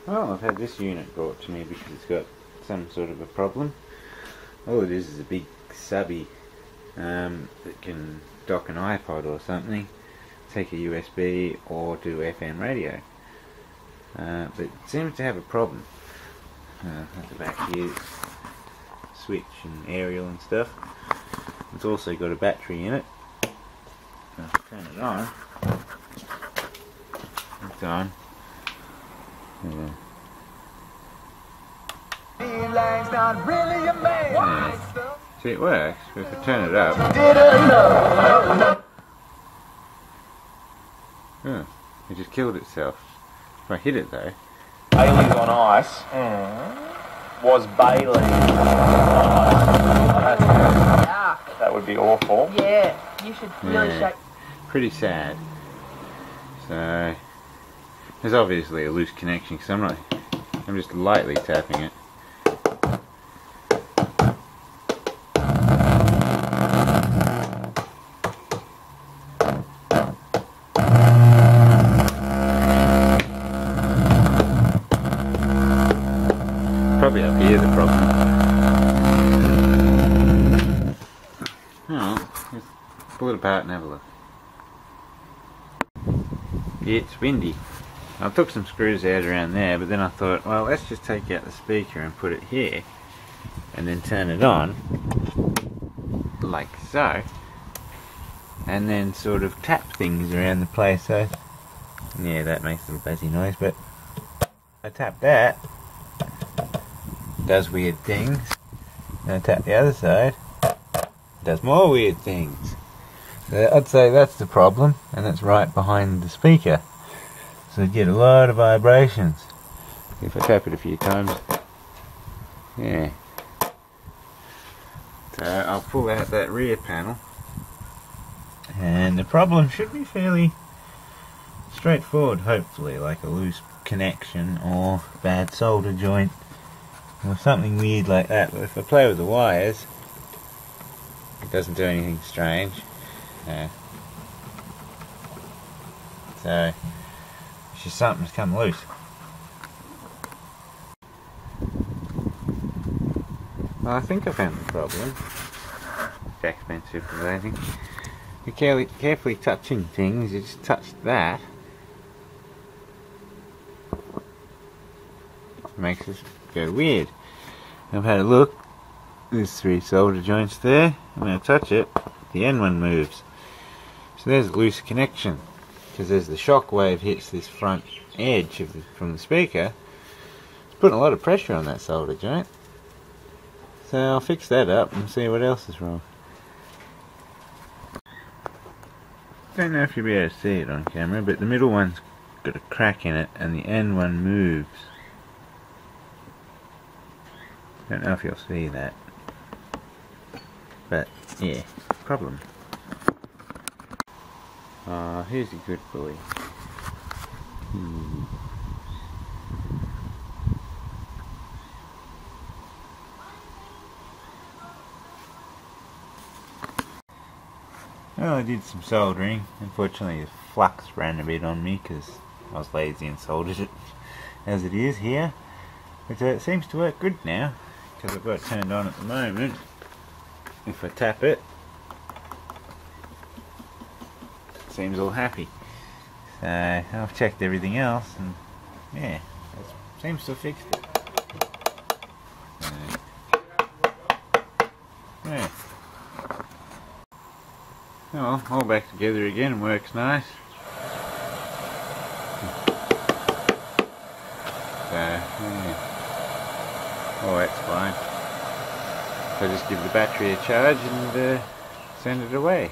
Well, I've had this unit brought to me because it's got some sort of a problem. All it is a big subby that can dock an iPod or something, take a USB or do FM radio. But it seems to have a problem. At the back here, switch and aerial and stuff. It's also got a battery in it. I'll turn it on. It's on. Yeah. See, it works, but if I turn it up, it just killed itself. If I hit it though, Bailey's on ice was Bailey. That would be awful. Yeah, you should really shake. Pretty sad. So there's obviously a loose connection because I'm just lightly tapping it. Probably up here the problem. Oh, let's pull it apart and have a look. It's windy. I took some screws out around there, but then I thought, well, let's just take out the speaker and put it here and then turn it on like so, and then sort of tap things around the place. So yeah, that makes a buzzy noise, but I tap that, does weird things, and I tap the other side, does more weird things. So I'd say that's the problem, and it's right behind the speaker, so you get a lot of vibrations. If I tap it a few times, yeah. So I'll pull out that rear panel, and the problem should be fairly straightforward, hopefully, like a loose connection or bad solder joint or something weird like that. But if I play with the wires, it doesn't do anything strange. So it's just something's come loose. Well, I think I found the problem. Jack's been supervising. You're carefully touching things. You just touched that. It makes it go weird. I've had a look. There's 3 solder joints there. When I touch it, the end one moves. So there's a loose connection, because as the shock wave hits this front edge from the speaker, it's putting a lot of pressure on that solder joint. So I'll fix that up and see what else is wrong. Don't know if you'll be able to see it on camera, but the middle one's got a crack in it and the end one moves. Don't know if you'll see that, but yeah, problem. Here's a good boy. Well, I did some soldering. Unfortunately, the flux ran a bit on me because I was lazy and soldered it as it is here. But it seems to work good now because I've got it turned on at the moment. If I tap it, it seems all happy. So I've checked everything else, and yeah, it seems to have fixed it. Yeah. Oh, all back together again and works nice. So, yeah. Oh, that's fine. So just give the battery a charge and send it away.